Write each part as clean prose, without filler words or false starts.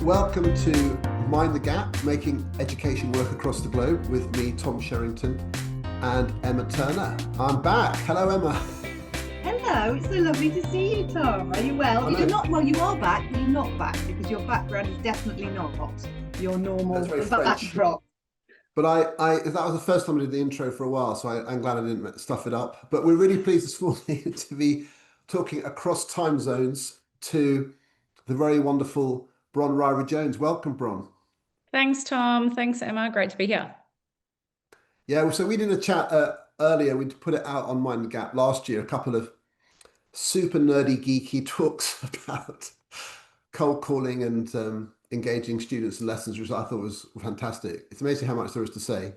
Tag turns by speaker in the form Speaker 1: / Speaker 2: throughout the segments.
Speaker 1: Welcome to Mind the Gap, making education work across the globe with me, Tom Sherrington, and Emma Turner. I'm back. Hello, Emma.
Speaker 2: Hello, it's so lovely to see you, Tom. Are you well? You're not well. You are back, but you're not back because your background is definitely not your normal backdrop.
Speaker 1: But that was the first time I did the intro for a while, so I'm glad I didn't stuff it up. But we're really pleased this morning to be talking across time zones to the very wonderful Bronwyn Ryrie Jones. Welcome, Bron.
Speaker 3: Thanks, Tom. Thanks, Emma. Great to be here.
Speaker 1: Yeah, so we did a chat earlier. We put it out on Mind the Gap last year, a couple of super nerdy, geeky talks about cold calling and engaging students in lessons, which I thought was fantastic. It's amazing how much there is to say.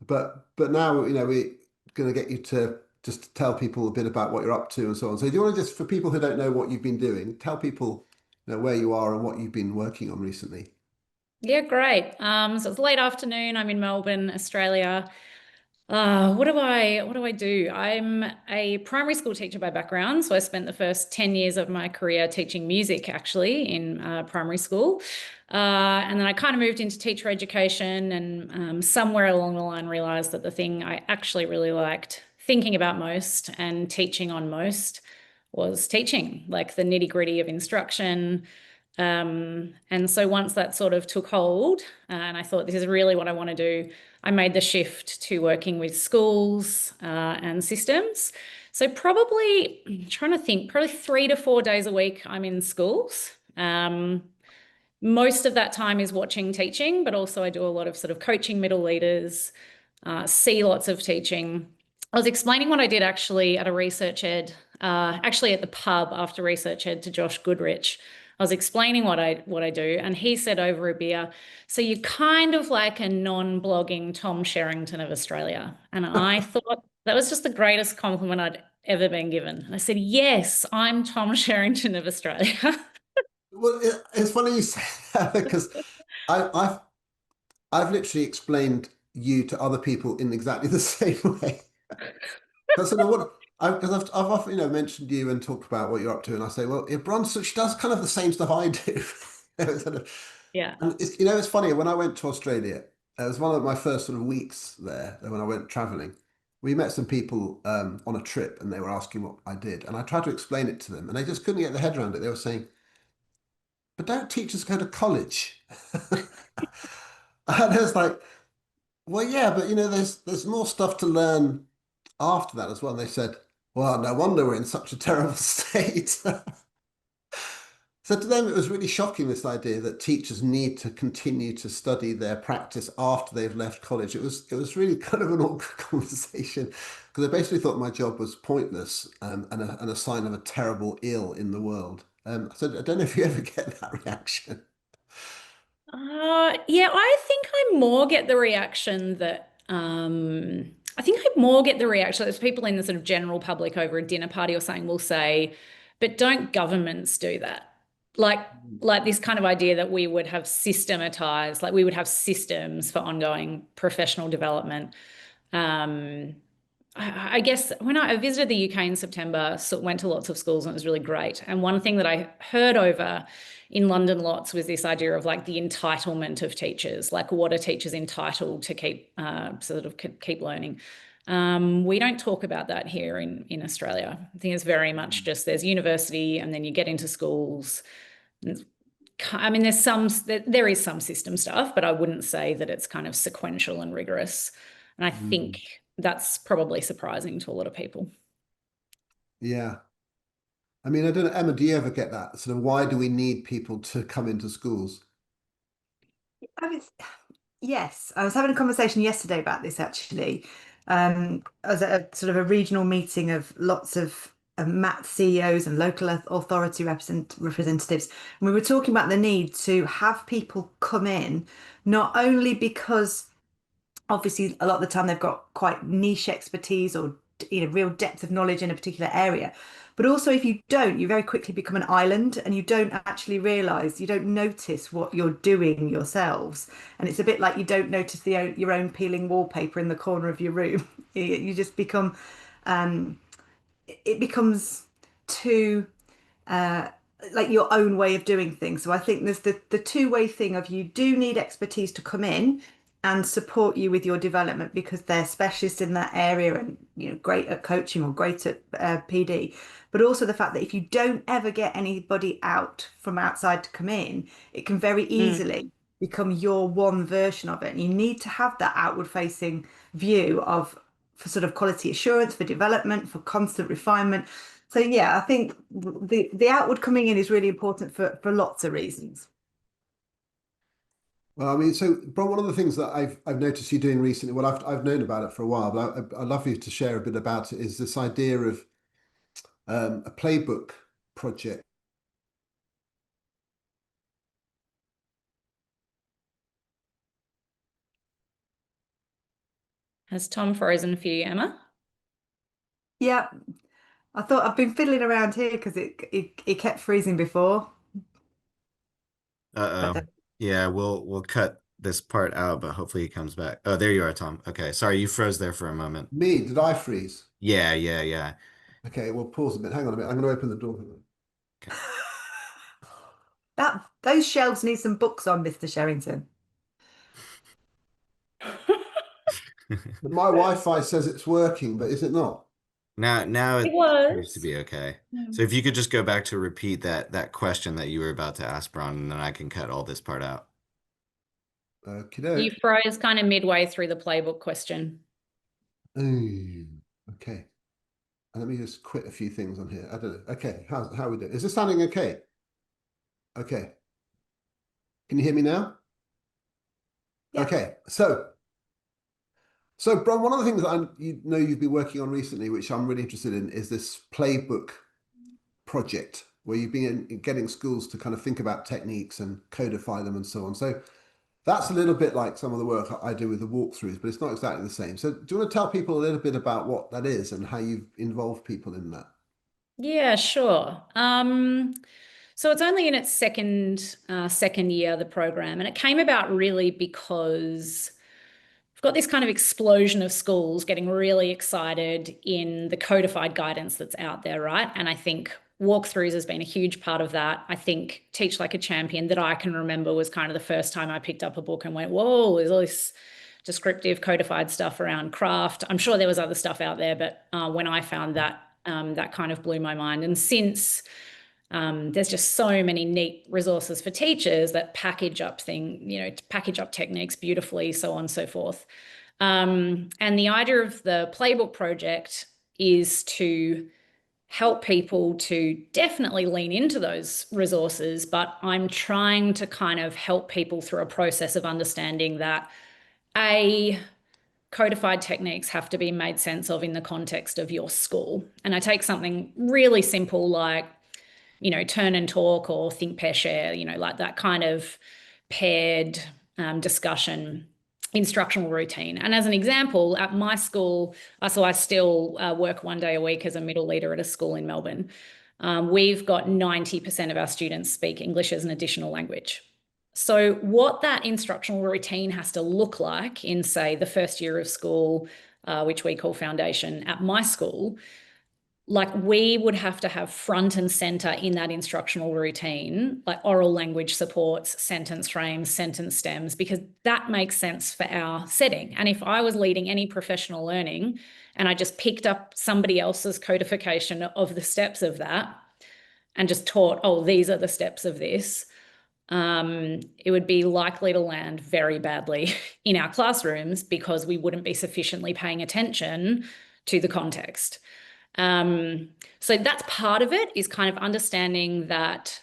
Speaker 1: But now, we're going to get you to just tell people a bit about what you're up to and so on. So do you want to just, for people who don't know what you've been doing, tell people where you are and what you've been working on recently?
Speaker 3: Yeah, great. So it's late afternoon. I'm in Melbourne, Australia. What do I do? I'm a primary school teacher by background. So I spent the first 10 years of my career teaching music actually in primary school. And then I kind of moved into teacher education and somewhere along the line realized that the thing I actually really liked thinking about most and teaching on most was teaching, like the nitty-gritty of instruction. And so once that sort of took hold, and I thought this is really what I want to do, I made the shift to working with schools and systems. So probably, I'm trying to think, probably 3 to 4 days a week I'm in schools. Most of that time is watching teaching, but also I do a lot of sort of coaching middle leaders, see lots of teaching. I was explaining what I did actually at a research ed, actually at the pub after research ed to Josh Goodrich. I was explaining what I do, and he said over a beer, so you're kind of like a non-blogging Tom Sherrington of Australia. And I thought that was just the greatest compliment I'd ever been given. And I said, yes, I'm Tom Sherrington of Australia.
Speaker 1: Well, it's funny you say that because I've literally explained you to other people in exactly the same way. Because I've often mentioned you and talked about what you're up to, and I say, well, Bronson, she does kind of the same stuff I do.
Speaker 3: Yeah.
Speaker 1: And it's funny when I went to Australia. It was one of my first sort of weeks there when I went traveling. We met some people on a trip, and they were asking what I did, and I tried to explain it to them, and they just couldn't get their head around it. They were saying, "But don't teachers go to college?" And I was like, "Well, yeah, but there's more stuff to learn after that as well." And they said, well, no wonder we're in such a terrible state. So to them, it was really shocking, this idea that teachers need to continue to study their practice after they've left college. It was really kind of an awkward conversation because they basically thought my job was pointless and a sign of a terrible ill in the world. So I don't know if you ever get that reaction.
Speaker 3: Yeah, I think I more get the reaction that there's people in the sort of general public over a dinner party or something will say, but don't governments do that? Like this kind of idea that we would have systematized, like we would have systems for ongoing professional development. I guess when I visited the UK in September, so went to lots of schools and it was really great. And one thing that I heard over in London lots was this idea of like the entitlement of teachers, like what are teachers entitled to keep learning. We don't talk about that here in Australia. I think it's very much just there's university and then you get into schools. I mean, there is some system stuff, but I wouldn't say that it's kind of sequential and rigorous. And I think that's probably surprising to a lot of people.
Speaker 1: Yeah. I mean, I don't know, Emma, do you ever get that sort of why do we need people to come into schools?
Speaker 2: Yes, I was having a conversation yesterday about this actually. I was at a sort of a regional meeting of lots of MAT CEOs and local authority representatives. And we were talking about the need to have people come in, not only because obviously a lot of the time they've got quite niche expertise or real depth of knowledge in a particular area, but also if you don't, you very quickly become an island and you don't actually realize, you don't notice what you're doing yourselves, and it's a bit like you don't notice your own peeling wallpaper in the corner of your room. You just become it becomes too like your own way of doing things. So I think there's the two-way thing of you do need expertise to come in and support you with your development because they're specialists in that area and great at coaching or great at PD. But also the fact that if you don't ever get anybody out from outside to come in, it can very easily become your one version of it. And you need to have that outward facing view of for sort of quality assurance, for development, for constant refinement. So yeah, I think the outward coming in is really important for lots of reasons.
Speaker 1: Well, I mean, so Bron, one of the things that I've noticed you doing recently, well, I've known about it for a while, but I'd love you to share a bit about it, is this idea of a playbook project.
Speaker 3: Has Tom frozen for you, Emma?
Speaker 2: Yeah, I thought I've been fiddling around here because it kept freezing before.
Speaker 4: Uh-oh. Yeah, we'll cut this part out, but hopefully he comes back. Oh, there you are, Tom. Okay, sorry, you froze there for a moment.
Speaker 1: Me, did I freeze?
Speaker 4: Yeah.
Speaker 1: Okay, well, pause a bit. Hang on a minute. I'm going to open the door.
Speaker 4: Okay.
Speaker 2: Those shelves need some books on, Mr. Sherrington.
Speaker 1: But my Wi-Fi says it's working, but is it not?
Speaker 4: Now
Speaker 3: It
Speaker 4: it appears to
Speaker 3: was.
Speaker 4: be okay. So if you could just go back to repeat that question that you were about to ask, Bron, and then I can cut all this part out.
Speaker 3: You froze kind of midway through the playbook question.
Speaker 1: Okay. And let me just quit a few things on here. I don't know. Okay, how are we doing? Is this sounding okay? Okay. Can you hear me now?
Speaker 2: Yeah.
Speaker 1: Okay, so Bron, one of the things that you've been working on recently, which I'm really interested in, is this playbook project where you've been getting schools to kind of think about techniques and codify them and so on. So that's a little bit like some of the work I do with the walkthroughs, but it's not exactly the same. So do you want to tell people a little bit about what that is and how you've involved people in that?
Speaker 3: Yeah, sure. So it's only in its second year, the program, and it came about really because we've got this kind of explosion of schools getting really excited in the codified guidance that's out there, right? And I think walkthroughs has been a huge part of that. I think Teach Like a Champion that I can remember was kind of the first time I picked up a book and went, whoa, there's all this descriptive codified stuff around craft. I'm sure there was other stuff out there, but when I found that, that kind of blew my mind. And since there's just so many neat resources for teachers that package up techniques beautifully, so on and so forth. And the idea of the Playbook Project is to help people to definitely lean into those resources, but I'm trying to kind of help people through a process of understanding that codified techniques have to be made sense of in the context of your school. And I take something really simple like, turn and talk or think, pair, share, like that kind of paired discussion instructional routine. And as an example, at my school, so I still work one day a week as a middle leader at a school in Melbourne. We've got 90% of our students speak English as an additional language. So what that instructional routine has to look like in, say, the first year of school, which we call foundation at my school, like we would have to have front and center in that instructional routine, like oral language supports, sentence frames, sentence stems, because that makes sense for our setting. And if I was leading any professional learning and I just picked up somebody else's codification of the steps of that and just taught, oh, these are the steps of this, it would be likely to land very badly in our classrooms because we wouldn't be sufficiently paying attention to the context. So that's part of it, is kind of understanding that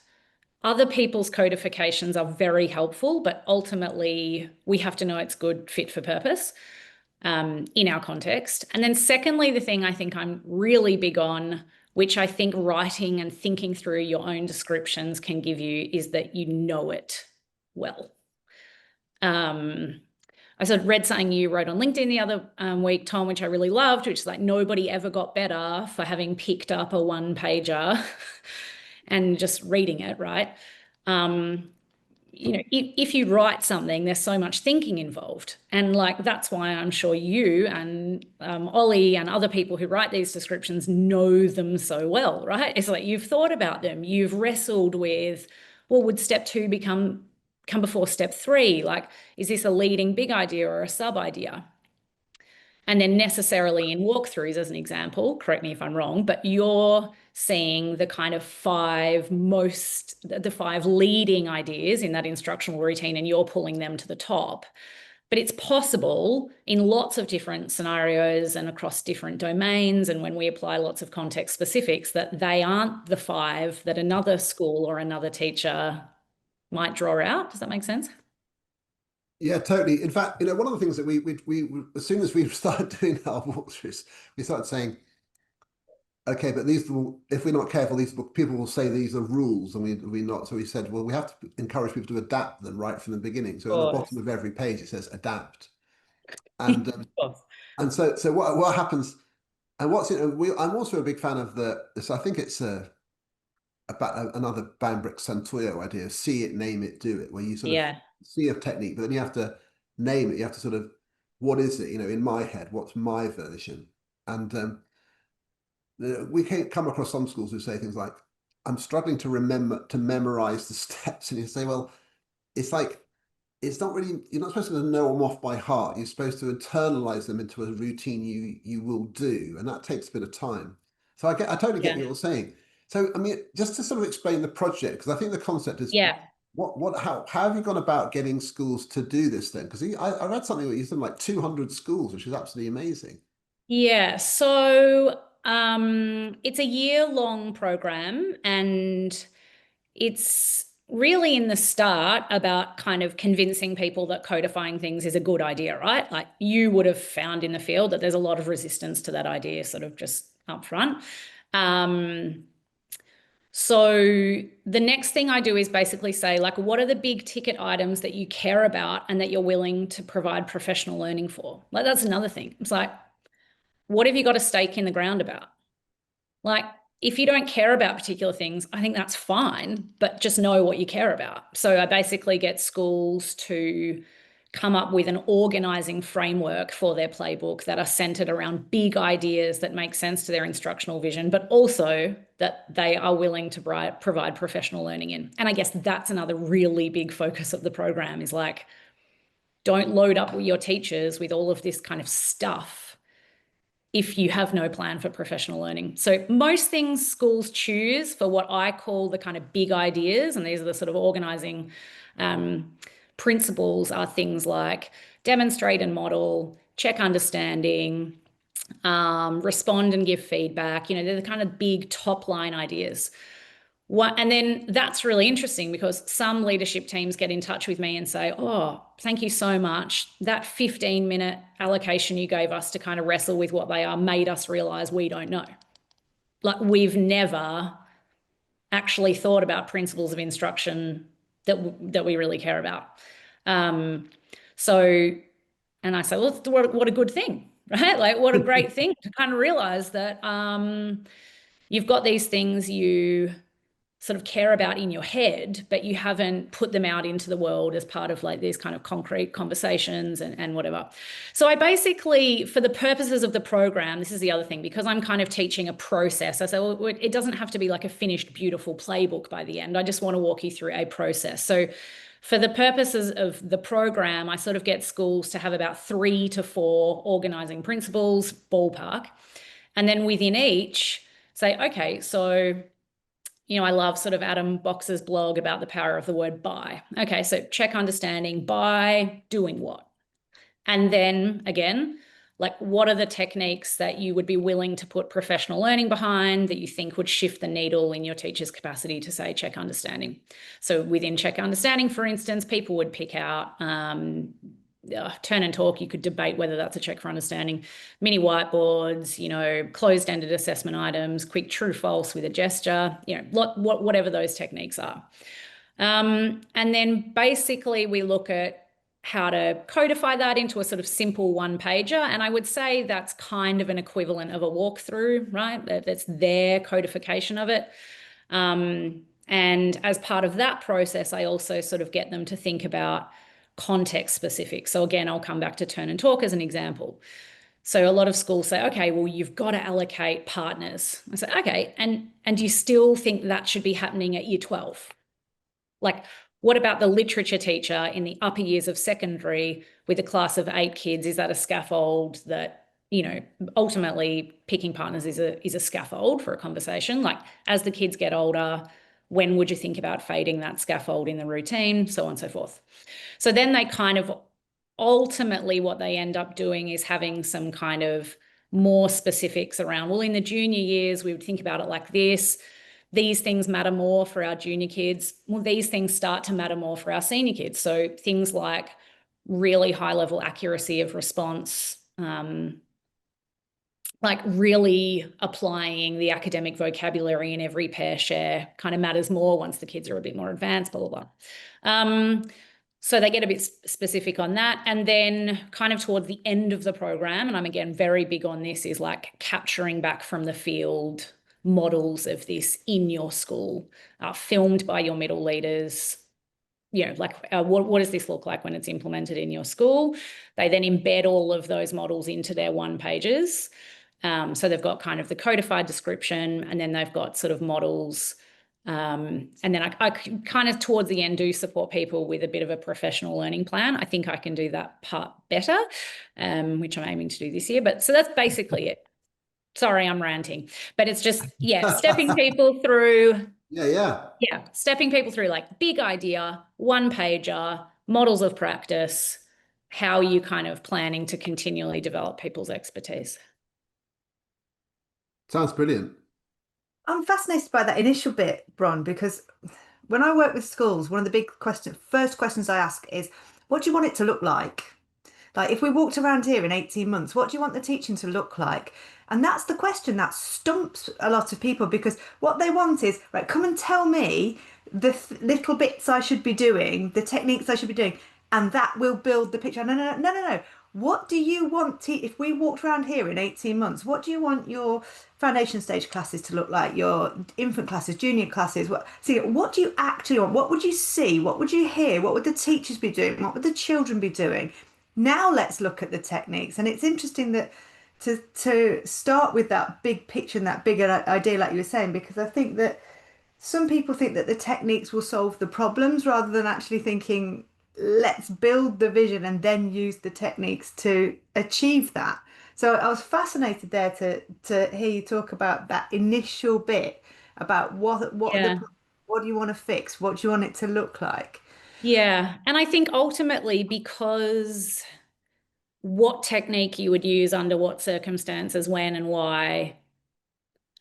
Speaker 3: other people's codifications are very helpful, but ultimately we have to know it's good fit for purpose in our context. And then secondly, the thing I think I'm really big on, which I think writing and thinking through your own descriptions can give you, is that you know it well. I sort of read something you wrote on LinkedIn the other week, Tom, which I really loved, which is like, nobody ever got better for having picked up a one-pager and just reading it, right? you know, if you write something, there's so much thinking involved. And like, that's why I'm sure you and Ollie and other people who write these descriptions know them so well, right? It's like you've thought about them, you've wrestled with, well, would step 2 come before step 3? Like, is this a leading big idea or a sub idea? And then necessarily in walkthroughs, as an example, correct me if I'm wrong, but you're seeing the kind of the 5 leading ideas in that instructional routine, and you're pulling them to the top. But it's possible in lots of different scenarios and across different domains, and when we apply lots of context specifics, that they aren't the 5 that another school or another teacher might draw out. Does that make sense?
Speaker 1: Yeah, totally. In fact, one of the things that we as soon as we started doing our walkthroughs, we started saying, okay, but if we're not careful, people will say these are rules, and we not. So we said, well, we have to encourage people to adapt them right from the beginning. So at the bottom of every page, it says adapt, and and so what happens, and I'm also a big fan of I think it's about another Bambrick Santoyo idea: see it, name it, do it, where you sort of see a technique, but then you have to name it. You have to sort of, what is it? In my head, what's my version? And we can come across some schools who say things like, I'm struggling to memorize the steps. And you say, well, it's like, it's not really, you're not supposed to know them off by heart. You're supposed to internalize them into a routine you will do. And that takes a bit of time. So I totally get what you're saying. So, I mean, just to sort of explain the project, because I think the concept is, how have you gone about getting schools to do this then? Because I read something that you said like 200 schools, which is absolutely amazing.
Speaker 3: Yeah, so it's a year-long program, and it's really in the start about kind of convincing people that codifying things is a good idea, right? Like, you would have found in the field that there's a lot of resistance to that idea, sort of just up front. So the next thing I do is basically say, like, what are the big ticket items that you care about and that you're willing to provide professional learning for? Like, that's another thing. It's like, what have you got a stake in the ground about? Like, if you don't care about particular things, I think that's fine, but just know what you care about. So I basically get schools to come up with an organizing framework for their playbook that are centered around big ideas that make sense to their instructional vision, but also that they are willing to provide professional learning in. And I guess that's another really big focus of the program, is like, don't load up your teachers with all of this kind of stuff if you have no plan for professional learning. So most things schools choose for what I call the kind of big ideas, and these are the sort of organizing principles, are things like demonstrate and model, check understanding, respond and give feedback. They're the kind of big top line ideas. And then that's really interesting, because some leadership teams get in touch with me and say, oh, thank you so much. That 15-minute allocation you gave us to kind of wrestle with what they are made us realize we don't know. Like, we've never actually thought about principles of instruction that we really care about. And I say, well, what a good thing, right? Like, what a great thing to kind of realize that you've got these things you sort of care about in your head, but you haven't put them out into the world as part of like these kind of concrete conversations and whatever. So I basically, for the purposes of the program, this is the other thing, because I'm kind of teaching a process. I say, well, it doesn't have to be like a finished, beautiful playbook by the end. I just want to walk you through a process. So for the purposes of the program, I sort of get schools to have about 3 to 4 organizing principles, ballpark. And then within each, say, okay, so I love sort of Adam Box's blog about the power of the word by. Okay, so check understanding by doing what? And then again, like, what are the techniques that you would be willing to put professional learning behind that you think would shift the needle in your teacher's capacity to, say, check understanding? So within check understanding, for instance, people would pick out turn and talk. You could debate whether that's a check for understanding. Mini whiteboards, closed-ended assessment items, quick true false with a gesture, whatever those techniques are. And then basically we look at how to codify that into a sort of simple one-pager. And I would say that's kind of an equivalent of a walkthrough, right? That's their codification of it. And as part of that process, I also sort of get them to think about context specific. So again, I'll come back to turn and talk as an example. So a lot of schools say, okay, well, you've got to allocate partners. I say, okay, and do you still think that should be happening at year 12? Like, what about the literature teacher in the upper years of secondary with a class of 8 kids? Is that a scaffold that, you know, ultimately picking partners is a scaffold for a conversation? Like, as the kids get older, when would you think about fading that scaffold in the routine, so on and so forth. So then they kind of ultimately what they end up doing is having some kind of more specifics around, well, in the junior years, we would think about it like this. These things matter more for our junior kids. Well, these things start to matter more for our senior kids. So things like really high level accuracy of response, like really applying the academic vocabulary in every pair share kind of matters more once the kids are a bit more advanced, blah, blah, blah. So they get a bit specific on that. And then kind of towards the end of the program, and I'm again very big on this, is like capturing back from the field models of this in your school, filmed by your middle leaders. You know, like what does this look like when it's implemented in your school? They then embed all of those models into their one pages. So they've got kind of the codified description, and then they've got sort of models. And then I kind of towards the end do support people with a bit of a professional learning plan. I think I can do that part better, which I'm aiming to do this year. But so that's basically it. Sorry, I'm ranting, but it's just, yeah, stepping people through.
Speaker 1: Yeah.
Speaker 3: Stepping people through like big idea, one pager, models of practice, how you kind of planning to continually develop people's expertise.
Speaker 1: Sounds brilliant.
Speaker 2: I'm fascinated by that initial bit, Bron, because when I work with schools, one of the first questions I ask is, what do you want it to look like? Like, if we walked around here in 18 months, what do you want the teaching to look like? And that's the question that stumps a lot of people, because what they want is, right, come and tell me the little bits I should be doing, the techniques I should be doing, and that will build the picture. No. What do you want if we walked around here in 18 months, what do you want your foundation stage classes to look like, your infant classes, junior classes? What do you actually want? What would you see? What would you hear? What would the teachers be doing? What would the children be doing? Now let's look at the techniques. And it's interesting that to start with that big picture and that bigger idea, like you were saying, because I think that some people think that the techniques will solve the problems rather than actually thinking, let's build the vision and then use the techniques to achieve that. So I was fascinated there to hear you talk about that initial bit about what do you want to fix? What do you want it to look like?
Speaker 3: Yeah. And I think ultimately, because what technique you would use under what circumstances, when and why,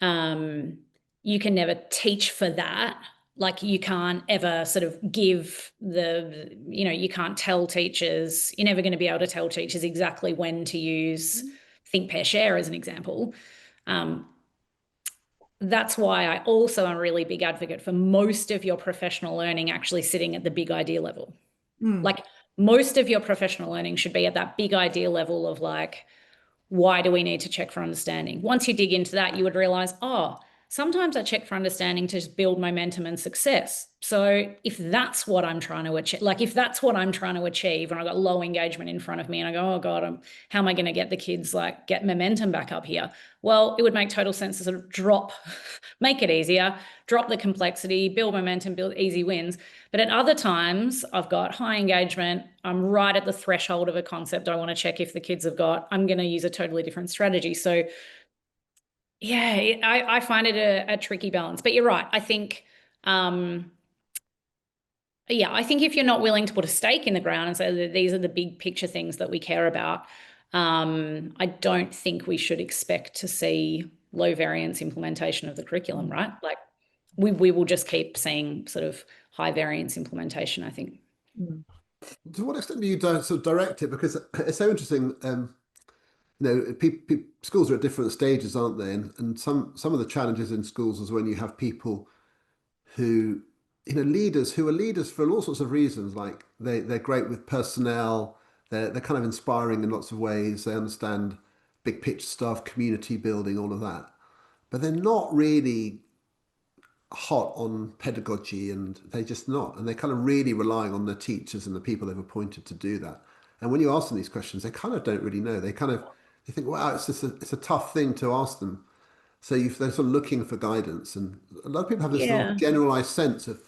Speaker 3: you can never teach for that. Like, you can't ever sort of give you can't tell teachers, you're never going to be able to tell teachers exactly when to use think, pair, share as an example. That's why I also am a really big advocate for most of your professional learning actually sitting at the big idea level. Like, most of your professional learning should be at that big idea level of like, why do we need to check for understanding? Once you dig into that, you would realize, oh, sometimes I check for understanding to just build momentum and success. So if that's what I'm trying to achieve, like if that's what I'm trying to achieve, and I've got low engagement in front of me and I go, oh God, how am I going to get the kids, like, get momentum back up here? Well, it would make total sense to sort of make it easier, drop the complexity, build momentum, build easy wins. But at other times, I've got high engagement. I'm right at the threshold of a concept I want to check if the kids have got. I'm going to use a totally different strategy. So yeah, I find it a tricky balance. But you're right. I think, I think if you're not willing to put a stake in the ground and say that these are the big picture things that we care about, I don't think we should expect to see low variance implementation of the curriculum, right? Like, we will just keep seeing sort of high variance implementation, I think.
Speaker 1: To what extent do you sort of direct it? Because it's so interesting. Schools are at different stages, aren't they? And some of the challenges in schools is when you have people who, leaders who are leaders for all sorts of reasons. Like they're great with personnel. They're kind of inspiring in lots of ways. They understand big picture stuff, community building, all of that. But they're not really hot on pedagogy, and they're just not. And they're kind of really relying on the teachers and the people they've appointed to do that. And when you ask them these questions, they kind of don't really know. They think, wow, it's a tough thing to ask them. So they're sort of looking for guidance, and a lot of people have this sort of
Speaker 3: Yeah.
Speaker 1: generalized sense of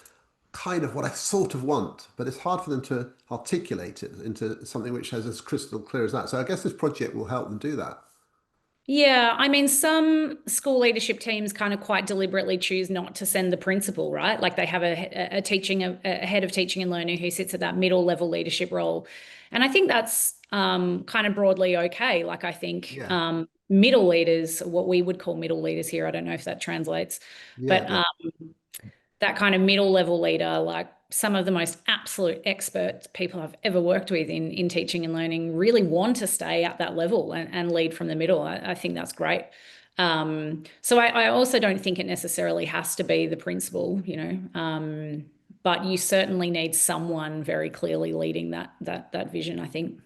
Speaker 1: kind of what I sort of want, but it's hard for them to articulate it into something which is as crystal clear as that. So I guess this project will help them do that.
Speaker 3: Yeah, I mean, some school leadership teams kind of quite deliberately choose not to send the principal, right? Like they have a head of teaching and learning who sits at that middle level leadership role. And I think that's kind of broadly okay. Like I think
Speaker 1: Yeah,
Speaker 3: middle leaders, what we would call middle leaders here, I don't know if that translates,
Speaker 1: yeah,
Speaker 3: but that kind of middle level leader, like some of the most absolute experts people I've ever worked with in teaching and learning really want to stay at that level and lead from the middle. I think that's great. So I also don't think it necessarily has to be the principal, but you certainly need someone very clearly leading that vision, I think.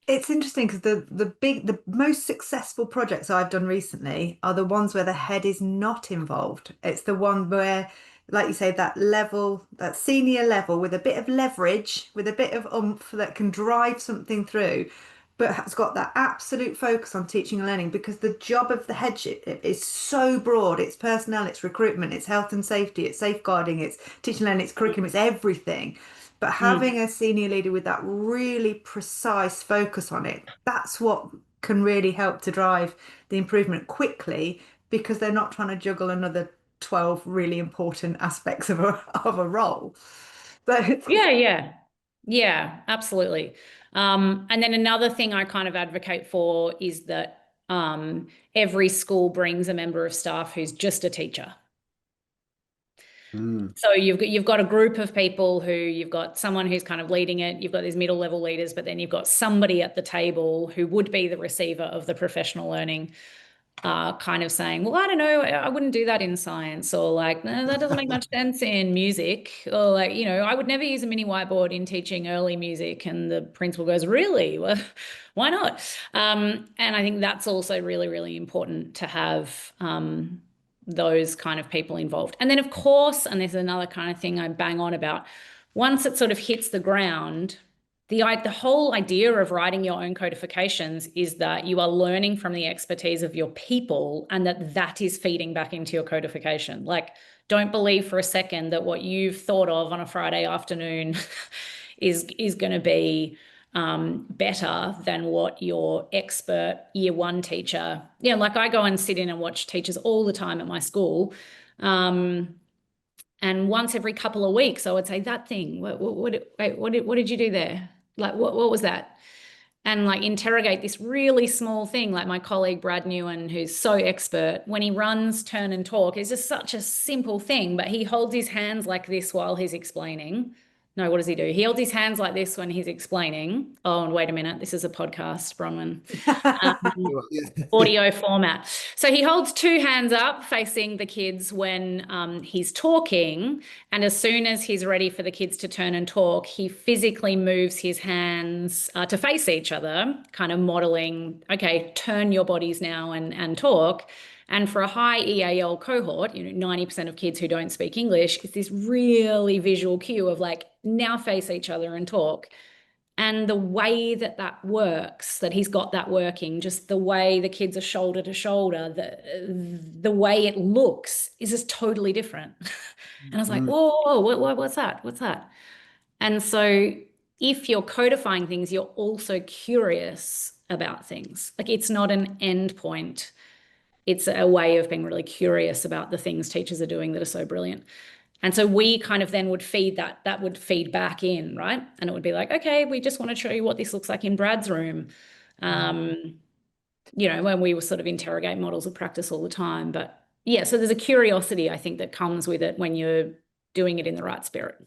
Speaker 2: It's interesting because the most successful projects I've done recently are the ones where the head is not involved. It's the one where, like you say, that level, that senior level with a bit of leverage, with a bit of oomph that can drive something through, but has got that absolute focus on teaching and learning because the job of the headship is so broad. It's personnel, it's recruitment, it's health and safety, it's safeguarding, it's teaching and learning, it's curriculum, it's everything. But
Speaker 3: Mm.
Speaker 2: having a senior leader with that really precise focus on it, that's what can really help to drive the improvement quickly because they're not trying to juggle another 12 really important aspects of a role. So
Speaker 3: Yeah, yeah. Yeah, absolutely. And then another thing I kind of advocate for is that every school brings a member of staff who's just a teacher.
Speaker 1: mm,
Speaker 3: So you've got a group of people who you've got someone who's kind of leading it, you've got these middle level leaders, but then you've got somebody at the table who would be the receiver of the professional learning kind of saying, well, I don't know, I wouldn't do that in science, or like, no, that doesn't make much sense in music, or like, I would never use a mini whiteboard in teaching early music. And the principal goes, really? Well, why not? And I think that's also really, really important to have those kind of people involved. And then, of course, and this is another kind of thing I bang on about, once it sort of hits the ground, the whole idea of writing your own codifications is that you are learning from the expertise of your people and that is feeding back into your codification. Like, don't believe for a second that what you've thought of on a Friday afternoon is going to be better than what your expert year one teacher, like I go and sit in and watch teachers all the time at my school. And once every couple of weeks, I would say that thing. What did you do there? Like, what was that? And like interrogate this really small thing. Like my colleague Brad Newen, who's so expert, when he runs turn and talk, it's just such a simple thing, but he holds his hands like this while he's explaining. No, what does he do? He holds his hands like this when he's explaining. Oh, and wait a minute, this is a podcast, Bronwyn. Audio format. So he holds two hands up facing the kids when he's talking. And as soon as he's ready for the kids to turn and talk, he physically moves his hands to face each other, kind of modeling, okay, turn your bodies now and talk. And for a high EAL cohort, 90% of kids who don't speak English, it's this really visual cue of like, now face each other and talk. And the way that works, that he's got that working, just the way the kids are shoulder to shoulder, the way it looks is just totally different. And I was like,
Speaker 1: mm,
Speaker 3: whoa, what's that? What's that? And so if you're codifying things, you're also curious about things. Like it's not an end point. It's a way of being really curious about the things teachers are doing that are so brilliant. And so we kind of then would feed that would feed back in, right? And it would be like, okay, we just want to show you what this looks like in Brad's room. When we were sort of interrogate models of practice all the time. But yeah, so there's a curiosity, I think, that comes with it when you're doing it in the right spirit.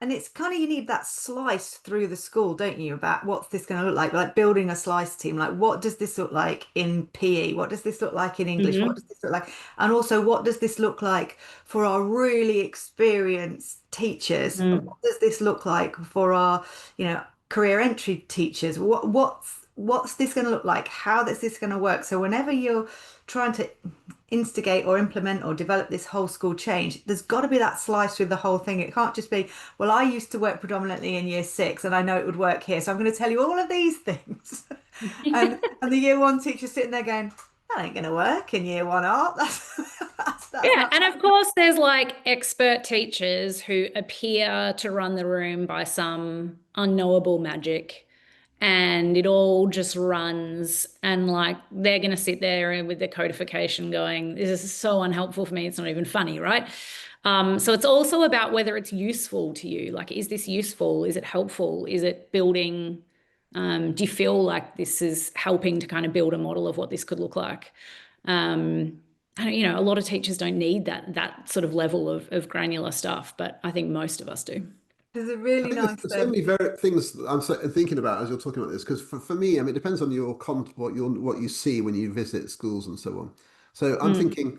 Speaker 2: And it's kind of, you need that slice through the school, don't you, about what's this going to look like building a slice team. Like, what does this look like in PE? What does this look like in English? What does this look like? And also, what does this look like for our really experienced teachers? What does this look like for our, career entry teachers? What's this going to look like? How is this going to work? So whenever you're trying to instigate or implement or develop this whole school change, there's got to be that slice through the whole thing. It can't just be, well, I used to work predominantly in year 6 and I know it would work here, so I'm going to tell you all of these things. And the year 1 teacher sitting there going, that ain't going to work in year 1 art. That's
Speaker 3: Yeah,
Speaker 2: not.
Speaker 3: and of course there's like expert teachers who appear to run the room by some unknowable magic, and it all just runs, and like they're going to sit there with their codification going, this is so unhelpful for me, it's not even funny, right? So it's also about whether it's useful to you. Like, is this useful? Is it helpful? Is it building? Do you feel like this is helping to kind of build a model of what this could look like? And a lot of teachers don't need that sort of level of granular stuff, but I think most of us do.
Speaker 2: There's a really nice
Speaker 1: there's so many very things that I'm thinking about as you're talking about this, because for me, I mean, it depends on your what you see when you visit schools and so on. So I'm thinking,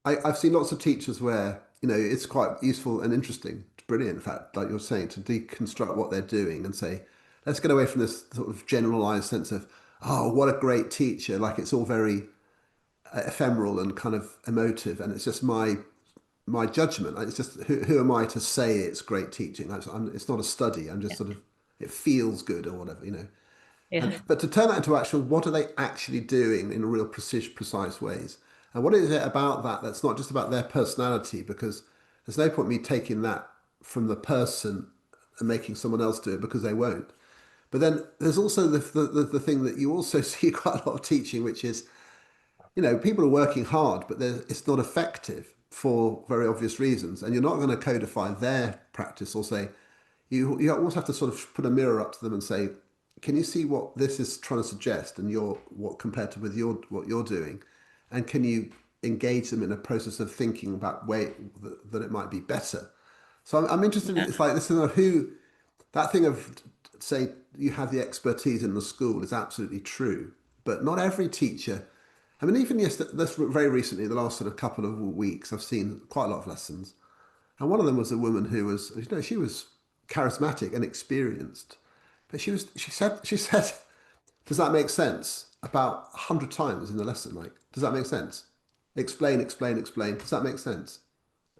Speaker 1: I've seen lots of teachers where, it's quite useful and interesting, brilliant, in fact, like you're saying, to deconstruct what they're doing and say, let's get away from this sort of generalized sense of, oh, what a great teacher. Like it's all very ephemeral and kind of emotive, and it's just my judgment. It's just who am I to say it's great teaching? It's not a study. I'm just sort of, it feels good or whatever.
Speaker 3: Yeah.
Speaker 1: But to turn that into actual, what are they actually doing in real precise ways? And what is it about that that's not just about their personality? Because there's no point me taking that from the person and making someone else do it, because they won't. But then there's also the thing that you also see quite a lot of teaching, which is, people are working hard, but it's not effective for very obvious reasons. And you're not going to codify their practice or say, you almost have to sort of put a mirror up to them and say, can you see what this is trying to suggest, and what compared to what you're doing, and can you engage them in a process of thinking about way that it might be better. So I'm interested in, it's like this thing of that thing of, say, you have the expertise in the school is absolutely true, but not every teacher. I mean, even this very recently, the last sort of couple of weeks, I've seen quite a lot of lessons, and one of them was a woman who was, she was charismatic and experienced, but she said, does that make sense? About 100 times in the lesson, like, does that make sense? Explain, explain, explain. Does that make sense?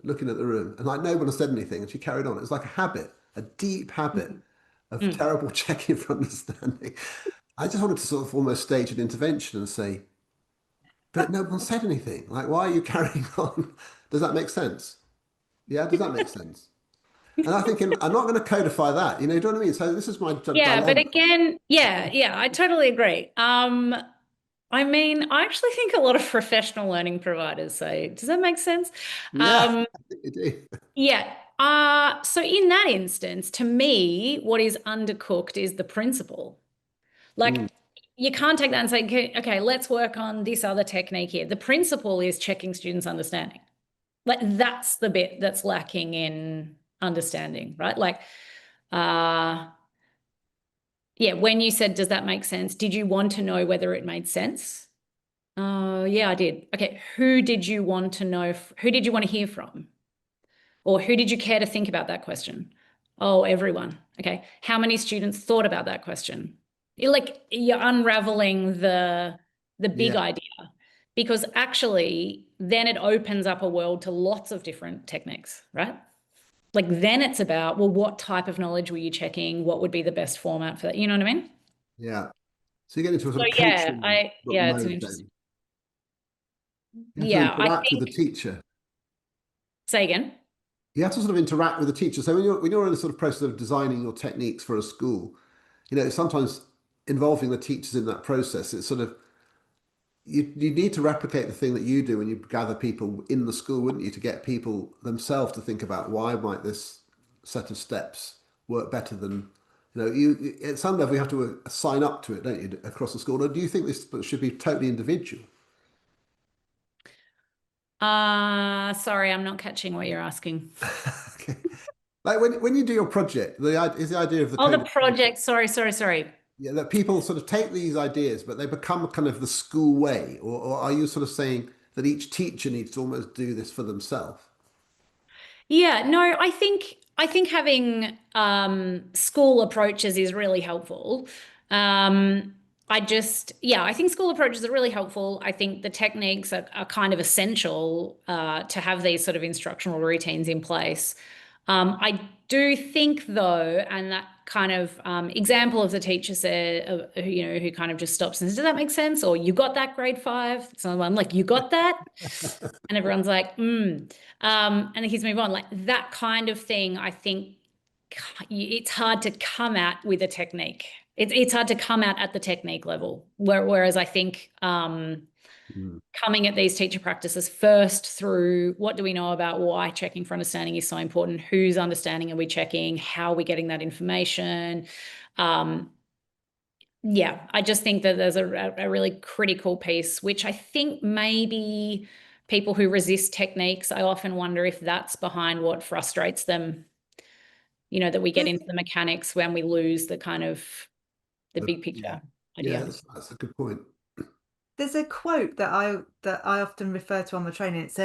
Speaker 1: Looking at the room, and like no one said anything, and she carried on. It was like a habit, a deep habit of terrible checking for understanding. I just wanted to sort of almost stage an intervention and say, but no one said anything. Like, why are you carrying on? Does that make sense? Yeah, does that make sense? And I'm thinking, I'm not going to codify that. Do you know what I mean? So this is my
Speaker 3: Yeah, but
Speaker 1: dilemma.
Speaker 3: again, yeah, I totally agree. I mean, I actually think a lot of professional learning providers say, does that make sense?
Speaker 1: Yeah, it is.
Speaker 3: Yeah. So in that instance, to me, what is undercooked is the principle. Like, you can't take that and say, okay, let's work on this other technique here. The principle is checking students' understanding. Like, that's the bit that's lacking in understanding, right? Like, yeah, when you said, does that make sense? Did you want to know whether it made sense? Yeah, I did. Okay, who did you want to know? Who did you want to hear from? Or who did you care to think about that question? Oh, everyone. Okay, how many students thought about that question? You're unraveling the big
Speaker 1: Yeah.
Speaker 3: idea, because actually then it opens up a world to lots of different techniques, right? Like then it's about, well, what type of knowledge were you checking? What would be the best format for that? You know what I mean?
Speaker 1: Yeah. So you get into a
Speaker 3: So
Speaker 1: sort of
Speaker 3: yeah,
Speaker 1: coaching
Speaker 3: it's an
Speaker 1: mode
Speaker 3: interesting.
Speaker 1: then. You have to
Speaker 3: Yeah, I
Speaker 1: interact with the
Speaker 3: think,
Speaker 1: teacher.
Speaker 3: say again.
Speaker 1: You have to sort of interact with the teacher. So when you're in the sort of process of designing your techniques for a school, sometimes involving the teachers in that process, it's sort of you need to replicate the thing that you do when you gather people in the school, wouldn't you, to get people themselves to think about why might this set of steps work better than you at some level you have to sign up to it, don't you, across the school? Or do you think this should be totally individual?
Speaker 3: Sorry, I'm not catching what you're asking.
Speaker 1: Okay. Like when you do your project, is the idea of the
Speaker 3: Oh, the
Speaker 1: code,
Speaker 3: project. Sorry.
Speaker 1: yeah, that people sort of take these ideas, but they become kind of the school way, or are you sort of saying that each teacher needs to almost do this for themselves?
Speaker 3: Yeah, no, I think having school approaches is really helpful. Um, I think school approaches are really helpful. I think the techniques are kind of essential to have these sort of instructional routines in place. I do think though, and that kind of example of the teacher said, who kind of just stops and says, does that make sense? Or you got that grade 5? Someone like, you got that? And everyone's like, and the kids move on. Like that kind of thing, I think it's hard to come at with a technique. It's hard to come at the technique level. Whereas I think coming at these teacher practices first through what do we know about why checking for understanding is so important, whose understanding are we checking, how are we getting that information. I just think that there's a really critical piece, which I think maybe people who resist techniques, I often wonder if that's behind what frustrates them. That we get into the mechanics when we lose the kind of the big picture idea.
Speaker 1: Yeah, that's a good point.
Speaker 2: There's a quote that I often refer to on the training. It's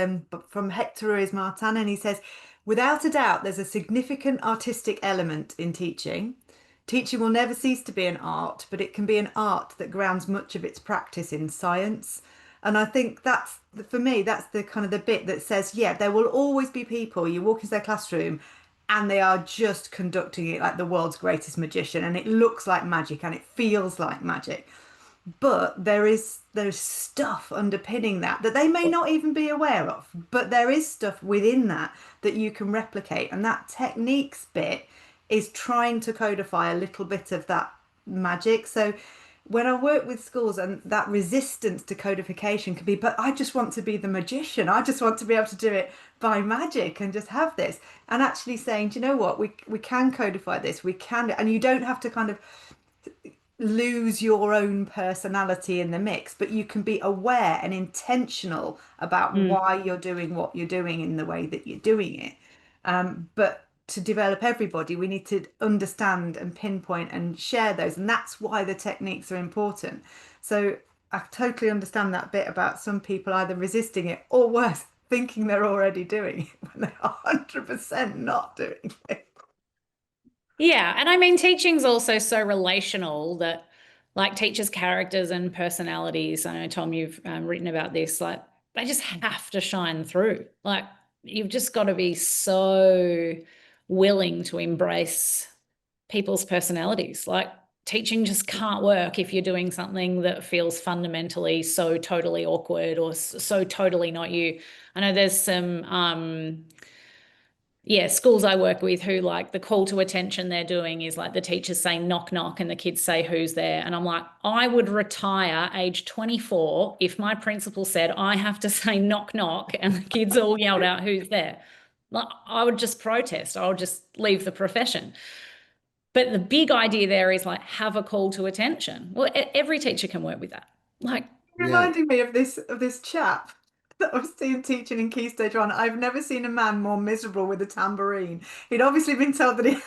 Speaker 2: from Hector Ruiz Martin, and he says, "Without a doubt, there's a significant artistic element in teaching. Teaching will never cease to be an art, but it can be an art that grounds much of its practice in science." And I think that's, for me, that's the kind of the bit that says, yeah, there will always be people, you walk into their classroom and they are just conducting it like the world's greatest magician, and it looks like magic and it feels like magic. But there's stuff underpinning that they may not even be aware of, but there is stuff within that you can replicate, and that techniques bit is trying to codify a little bit of that magic. So when I work with schools, and that resistance to codification can be, but I just want to be the magician, I just want to be able to do it by magic and just have this, and actually saying, do you know what, we can codify this, we can, and you don't have to kind of lose your own personality in the mix, but you can be aware and intentional about why you're doing what you're doing in the way that you're doing it. But to develop everybody, we need to understand and pinpoint and share those, and that's why the techniques are important. So I totally understand that bit about some people either resisting it or worse, thinking they're already doing it when they're 100% not doing it.
Speaker 3: Yeah, and I mean, teaching's also so relational that, like, teachers' characters and personalities. I know, Tom, you've written about this. Like, they just have to shine through. Like, you've just got to be so willing to embrace people's personalities. Like, teaching just can't work if you're doing something that feels fundamentally so totally awkward or so totally not you. I know there's some schools I work with who, like, the call to attention they're doing is like the teachers saying knock knock and the kids say who's there. And I'm like, I would retire age 24 if my principal said I have to say knock knock and the kids all yelled out who's there. Like, I would just protest. I'll just leave the profession. But the big idea there is, like, have a call to attention. Well, every teacher can work with that. Like,
Speaker 2: Reminding me of this chap that I was seeing teaching in Key Stage 1. I've never seen a man more miserable with a tambourine. He'd obviously been told that he had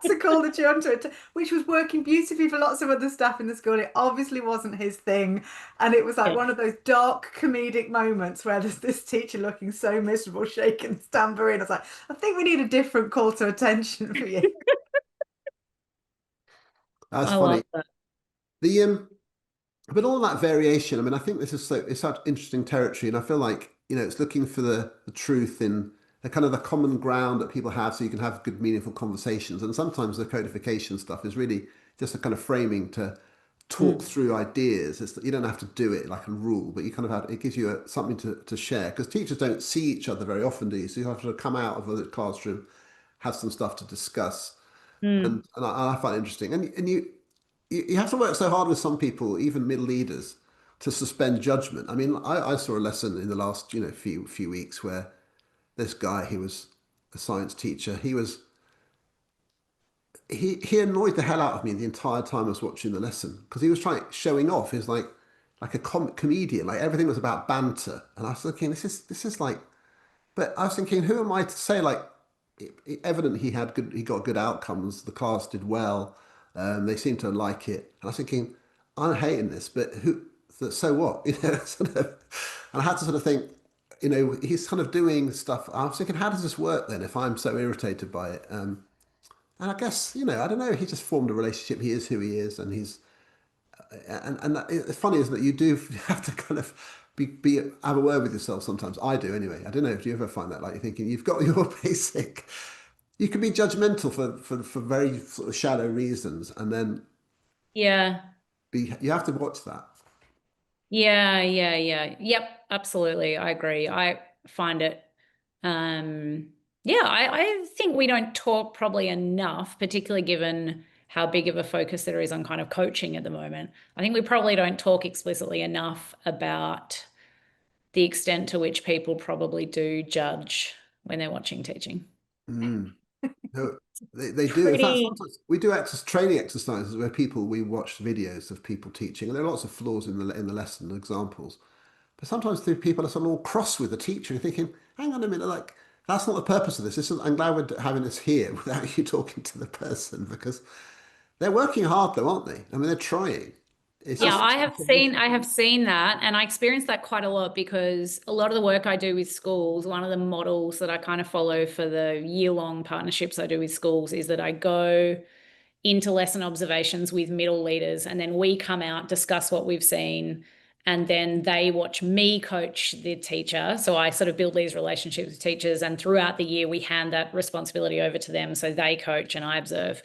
Speaker 2: to call the tune to it, which was working beautifully for lots of other staff in the school. It obviously wasn't his thing. And it was like one of those dark comedic moments where there's this teacher looking so miserable, shaking his tambourine. I was like, I think we need a different call to attention for you.
Speaker 1: That's
Speaker 3: I
Speaker 1: funny.
Speaker 3: love that.
Speaker 1: But all that variation, I mean, I think this is it's such interesting territory, and I feel like, it's looking for the truth in the kind of the common ground that people have, so you can have good, meaningful conversations. And sometimes the codification stuff is really just a kind of framing to talk through ideas. You don't have to do it like a rule, but you kind of have, it gives you something to share, because teachers don't see each other very often, do you? So you have to come out of the classroom, have some stuff to discuss, and I find it interesting. And you have to work so hard with some people, even middle leaders, to suspend judgment. I mean, I saw a lesson in the last few weeks where this guy, he was a science teacher. He annoyed the hell out of me the entire time I was watching the lesson, because he was showing off. He was like a comedian. Like, everything was about banter, and I was thinking, this is like. But I was thinking, who am I to say, like, evident he got good outcomes. The class did well. They seemed to like it. And I was thinking, I'm hating this, but so what? Sort of, and I had to sort of think, he's kind of doing stuff. I was thinking, how does this work then if I'm so irritated by it? And I guess, I don't know, he just formed a relationship. He is who he is, and and it's funny, isn't it? You do have to kind of be have a word with yourself sometimes. I do anyway. I don't know if you ever find that, like you're thinking you've got your basic. You can be judgmental for very sort of shallow reasons, and then
Speaker 3: Yeah.
Speaker 1: you have to watch that.
Speaker 3: Yeah. Yep, absolutely. I agree. I find it, yeah, I think we don't talk probably enough, particularly given how big of a focus there is on kind of coaching at the moment. I think we probably don't talk explicitly enough about the extent to which people probably do judge when they're watching teaching.
Speaker 1: Mm. No, they do. In fact,
Speaker 3: Pretty,
Speaker 1: sometimes we do training exercises where we watch videos of people teaching, and there are lots of flaws in the lesson examples. But sometimes people are sort of all cross with the teacher and thinking, hang on a minute, like that's not the purpose of this. I'm glad we're having this here without you talking to the person because they're working hard though, aren't they? I mean, they're trying. It's
Speaker 3: yeah,
Speaker 1: just
Speaker 3: I have seen that, and I experience that quite a lot because a lot of the work I do with schools, one of the models that I kind of follow for the year-long partnerships I do with schools is that I go into lesson observations with middle leaders, and then we come out, discuss what we've seen, and then they watch me coach the teacher. So I sort of build these relationships with teachers, and throughout the year, we hand that responsibility over to them. So they coach and I observe.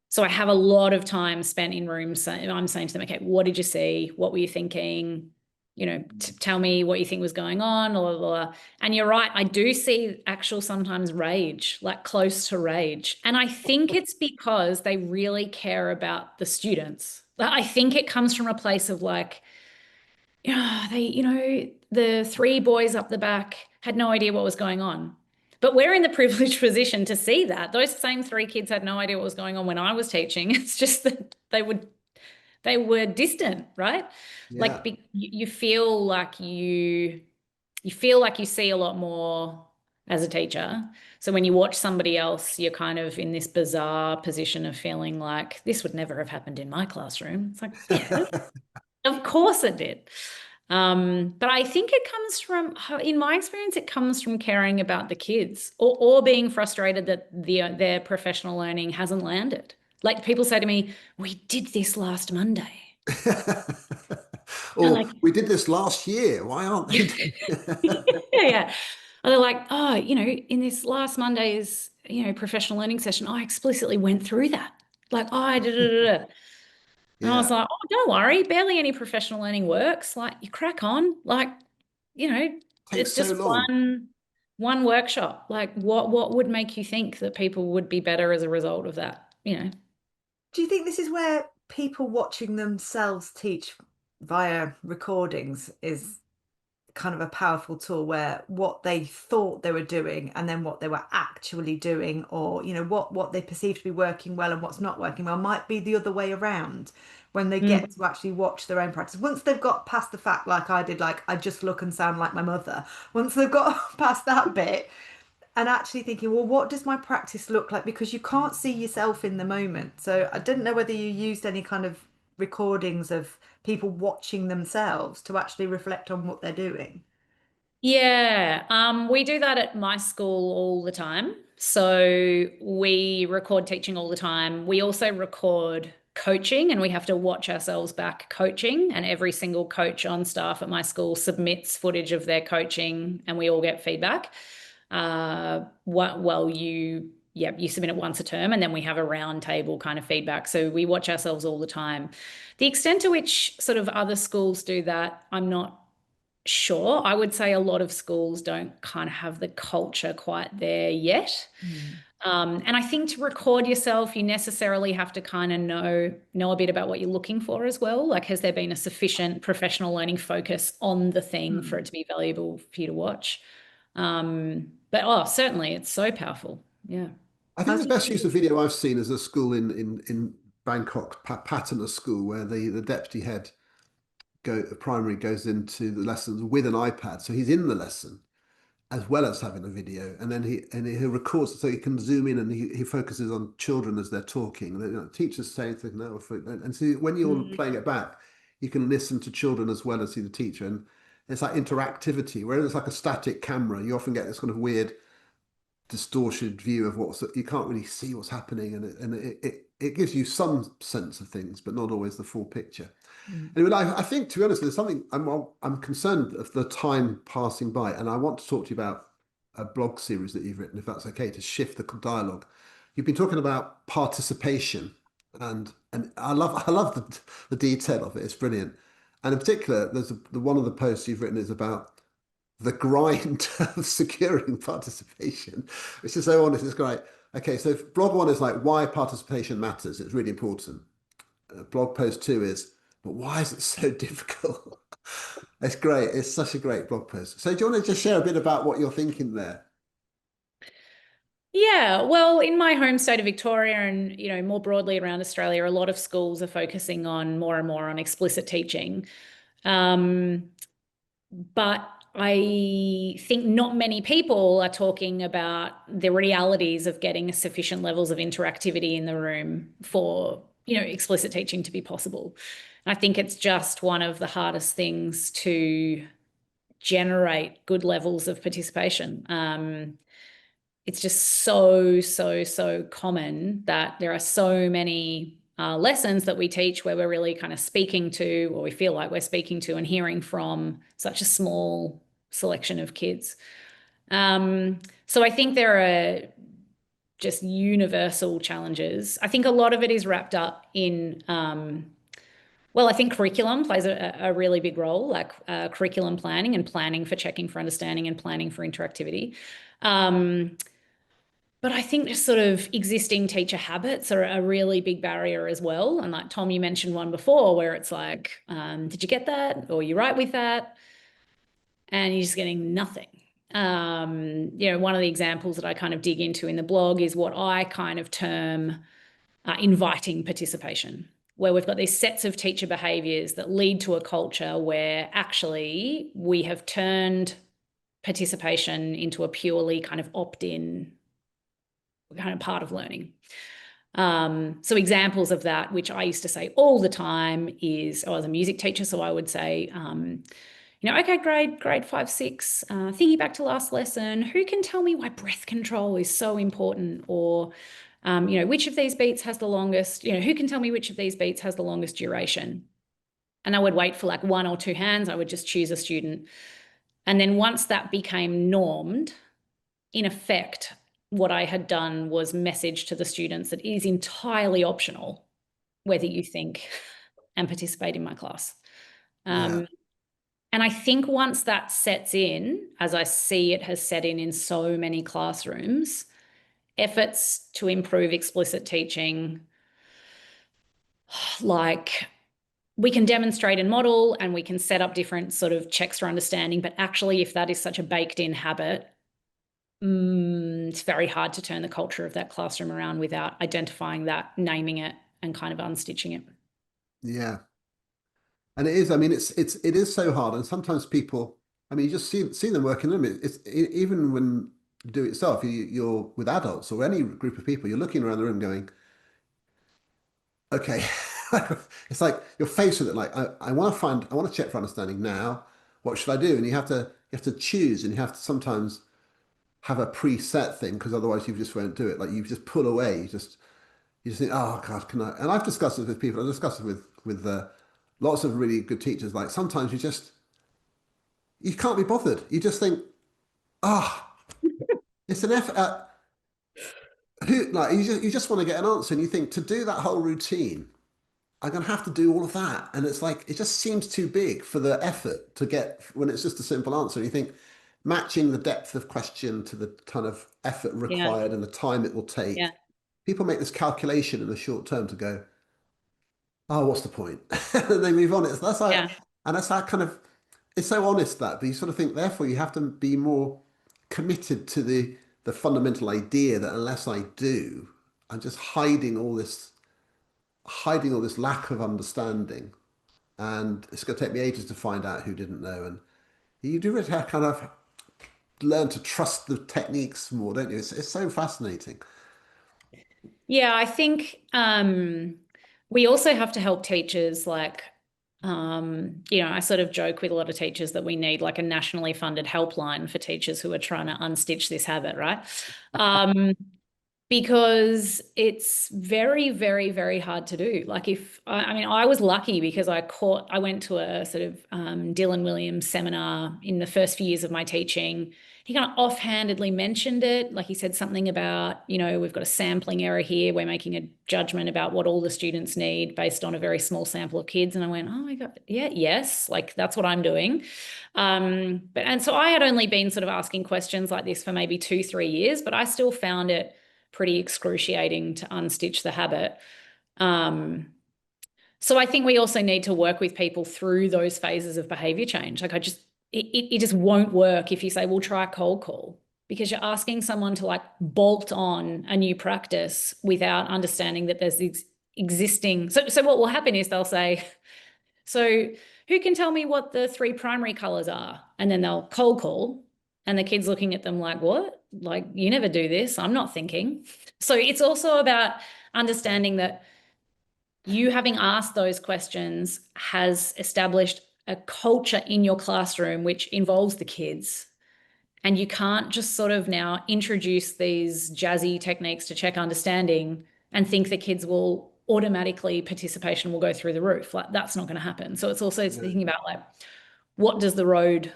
Speaker 3: So I have a lot of time spent in rooms. I'm saying to them, okay, what did you see? What were you thinking? You know, tell me what you think was going on, blah, blah, blah. And you're right, I do see actual sometimes rage, like close to rage. And I think it's because they really care about the students. I think it comes from a place of like, yeah, the three boys up the back had no idea what was going on. But we're in the privileged position to see that. Those same three kids had no idea what was going on when I was teaching. It's just that they were distant, right?
Speaker 1: yeah.
Speaker 3: Like you feel like you feel like you see a lot more as a teacher. So when you watch somebody else, you're kind of in this bizarre position of feeling like this would never have happened in my classroom. It's like, yeah, of course it did. But I think it comes from, in my experience, it comes from caring about the kids or being frustrated that their professional learning hasn't landed. Like people say to me, we did this last Monday. They're
Speaker 1: Or
Speaker 3: like,
Speaker 1: we did this last year. Why aren't they doing
Speaker 3: yeah. And they're like, oh, in this last Monday's, professional learning session, I explicitly went through that. Like, oh, I did. And I was
Speaker 1: Yeah,
Speaker 3: like, oh, don't worry, barely any professional learning works. Like you crack on. Like,
Speaker 1: takes
Speaker 3: it's
Speaker 1: so
Speaker 3: just
Speaker 1: long.
Speaker 3: one workshop. Like what would make you think that people would be better as a result of that?
Speaker 2: Do you think this is where people watching themselves teach via recordings is kind of a powerful tool where what they thought they were doing and then what they were actually doing, or what they perceive to be working well and what's not working well, might be the other way around when they
Speaker 3: Mm.
Speaker 2: get to actually watch their own practice. Once they've got past the fact, like I did, like I just look and sound like my mother, once they've got past that bit and actually thinking, well, what does my practice look like? Because you can't see yourself in the moment. So I didn't know whether you used any kind of recordings of people watching themselves to actually reflect on what they're doing.
Speaker 3: Yeah, we do that at my school all the time. So we record teaching all the time. We also record coaching, and we have to watch ourselves back coaching. And every single coach on staff at my school submits footage of their coaching, and we all get feedback. You submit it once a term, and then we have a round table kind of feedback. So we watch ourselves all the time. The extent to which sort of other schools do that, I'm not sure. I would say a lot of schools don't kind of have the culture quite there yet. And I think to record yourself, you necessarily have to kind of know a bit about what you're looking for as well. Like, has there been a sufficient professional learning focus on the thing for it to be valuable for you to watch? But certainly it's so powerful. Yeah.
Speaker 1: I
Speaker 2: I
Speaker 1: think
Speaker 2: was
Speaker 1: the
Speaker 2: just
Speaker 1: best use
Speaker 2: thinking,
Speaker 1: of video I've seen is a school in Bangkok, Patna School, where the deputy head primary goes into the lessons with an iPad, so he's in the lesson as well as having a video, and then he records so he can zoom in and he focuses on children as they're talking. Teachers saying things now, and so when you're
Speaker 3: Mm.
Speaker 1: playing it back, you can listen to children as well as see the teacher, and it's like interactivity. Whereas it's like a static camera, you often get this kind of weird distorted view of you can't really see what's happening, and it gives you some sense of things, but not always the full picture. Anyway, I think, to be honest, there's something I'm concerned of the time passing by, and I want to talk to you about a blog series that you've written, if that's okay, to shift the dialogue. You've been talking about participation, and I love the detail of it. It's brilliant. And in particular, there's the one of the posts you've written is about the grind of securing participation, which is so honest. It's great. Okay, so blog one is like why participation matters. It's really important. Blog post two is, but why is it so difficult? It's great. It's such a great blog post. So do you want to just share a bit about what you're thinking there?
Speaker 3: Yeah, well, in my home state of Victoria and, more broadly around Australia, a lot of schools are focusing on more and more on explicit teaching. But I think not many people are talking about the realities of getting sufficient levels of interactivity in the room for, explicit teaching to be possible. I think it's just one of the hardest things to generate good levels of participation. It's just so common that there are so many lessons that we teach where we're really kind of speaking to, or we feel like we're speaking to and hearing from such a small selection of kids. So I think there are just universal challenges. I think a lot of it is wrapped up in, I think curriculum plays a really big role, like curriculum planning and planning for checking for understanding and planning for interactivity. But I think just sort of existing teacher habits are a really big barrier as well. And like Tom, you mentioned one before where it's like, did you get that? Or you right with that? And you're just getting nothing. One of the examples that I kind of dig into in the blog is what I kind of term inviting participation, where we've got these sets of teacher behaviors that lead to a culture where actually we have turned participation into a purely kind of opt-in kind of part of learning. So examples of that, which I used to say all the time is, I was a music teacher, so I would say, okay, grade 5, 6, thinking back to last lesson, who can tell me why breath control is so important? Or, which of these beats has the longest, who can tell me which of these beats has the longest duration? And I would wait for like 1 or 2 hands. I would just choose a student. And then once that became normed, in effect, what I had done was message to the students that it is entirely optional whether you think and participate in my class. And I think once that sets in, as I see it has set in so many classrooms, efforts to improve explicit teaching, like we can demonstrate and model and we can set up different sort of checks for understanding, but actually if that is such a baked in habit, it's very hard to turn the culture of that classroom around without identifying that, naming it, and kind of unstitching it.
Speaker 1: Yeah. And it is, I mean, it is so hard. And sometimes people, I mean, you just see them working in them. Even when you do it yourself, you're with adults or any group of people, you're looking around the room going, okay, it's like you're faced with it. Like, I want to check for understanding now. What should I do? And you have to choose, and you have to sometimes have a preset thing because otherwise you just won't do it. Like you just pull away. You just think, oh God, can I? And I've discussed it with people. I've discussed it with lots of really good teachers. Like sometimes you can't be bothered. You just think, ah, it's an effort. Like you just want to get an answer, and you think to do that whole routine, I'm gonna have to do all of that, and it's like it just seems too big for the effort to get when it's just a simple answer. And you think matching the depth of question to the kind of effort required and the time it will take.
Speaker 3: Yeah.
Speaker 1: People make this calculation in the short term to go, oh, what's the point? And they move on. That's like, and that's that kind of, it's so honest that, but you sort of think, therefore, you have to be more committed to the fundamental idea that unless I do, I'm just hiding all this lack of understanding, and it's going to take me ages to find out who didn't know. And you do really have to kind of learn to trust the techniques more, don't you? It's so fascinating.
Speaker 3: Yeah, I think we also have to help teachers like, I sort of joke with a lot of teachers that we need like a nationally funded helpline for teachers who are trying to unstitch this habit, right? because it's very, very, very hard to do. Like I mean, I was lucky because I went to a sort of Dylan Williams seminar in the first few years of my teaching. He kind of offhandedly mentioned it. Like he said something about, we've got a sampling error here. We're making a judgment about what all the students need based on a very small sample of kids. And I went, oh my God, yeah, yes, like that's what I'm doing. And so I had only been sort of asking questions like this for maybe 2-3 years, but I still found it pretty excruciating to unstitch the habit. So I think we also need to work with people through those phases of behavior change. Like it just won't work if you say, we'll try a cold call, because you're asking someone to like bolt on a new practice without understanding that there's these existing. So what will happen is they'll say, so who can tell me what the 3 primary colors are? And then they'll cold call, and the kid's looking at them like, what? Like, you never do this. I'm not thinking. So it's also about understanding that you having asked those questions has established a culture in your classroom which involves the kids. And you can't just sort of now introduce these jazzy techniques to check understanding and think the kids will automatically, participation will go through the roof. Like, that's not going to happen. So it's also thinking about like, what does the road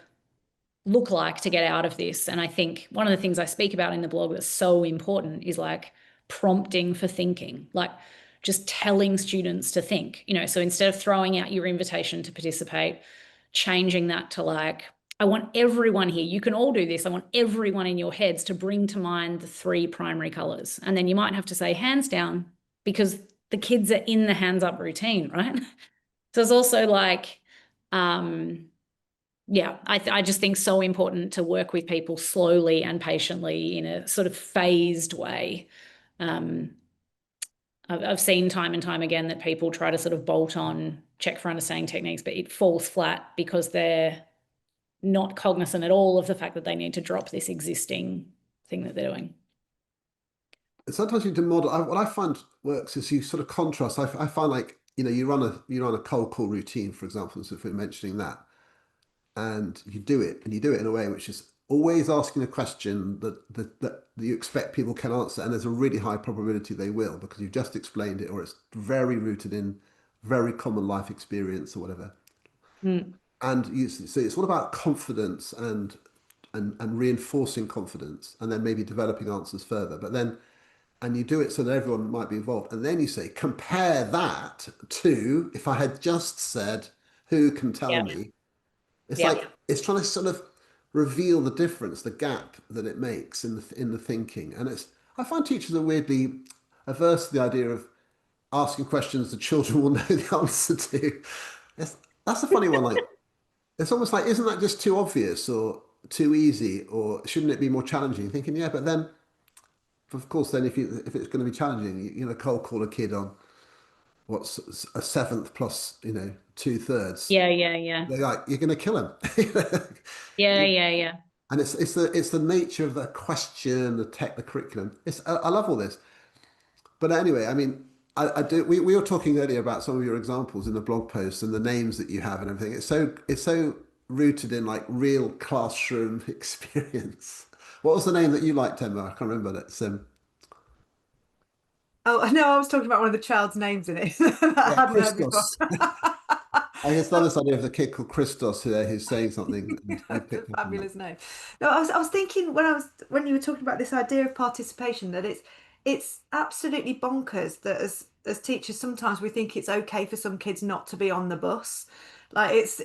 Speaker 3: look like to get out of this? And I think one of the things I speak about in the blog that's so important is like prompting for thinking, like just telling students to think, so instead of throwing out your invitation to participate, changing that to like, I want everyone here, you can all do this. I want everyone in your heads to bring to mind the 3 primary colors. And then you might have to say hands down, because the kids are in the hands up routine, right? So it's also like, I just think so important to work with people slowly and patiently in a sort of phased way. I've seen time and time again that people try to sort of bolt on check for understanding techniques, but it falls flat because they're not cognizant at all of the fact that they need to drop this existing thing that they're doing.
Speaker 1: Sometimes you need to model. What I find works is you sort of contrast. I find like, you run a cold call routine, for example, so if we're mentioning that, and you do it in a way which is always asking a question that you expect people can answer, and there's a really high probability they will, because you've just explained it, or it's very rooted in very common life experience or whatever. And so it's all about confidence and reinforcing confidence, and then maybe developing answers further. And you do it so that everyone might be involved, and then you say, compare that to if I had just said, who can tell me? It's like it's trying to sort of reveal the difference, the gap that it makes in the thinking. And I find teachers are weirdly averse to the idea of asking questions the children will know the answer to. That's a funny one. Like, it's almost like, isn't that just too obvious or too easy, or shouldn't it be more challenging? Thinking, yeah, but then, of course, then if it's going to be challenging, cold call a kid on what's a 7th plus 2/3. They're like, you're going to kill him.
Speaker 3: Yeah.
Speaker 1: And it's the nature of the question, the curriculum. I love all this. But anyway, I mean, I do. We were talking earlier about some of your examples in the blog post and the names that you have and everything. It's so rooted in like real classroom experience. What was the name that you liked, Emma? I can't remember. That's
Speaker 2: Oh no, I was talking about one of the child's names in it. I hadn't heard before.
Speaker 1: I guess not this idea of the kid called Christos who's saying something.
Speaker 2: Fabulous name. No, I was thinking when you were talking about this idea of participation, that it's absolutely bonkers that as teachers sometimes we think it's okay for some kids not to be on the bus. Like it's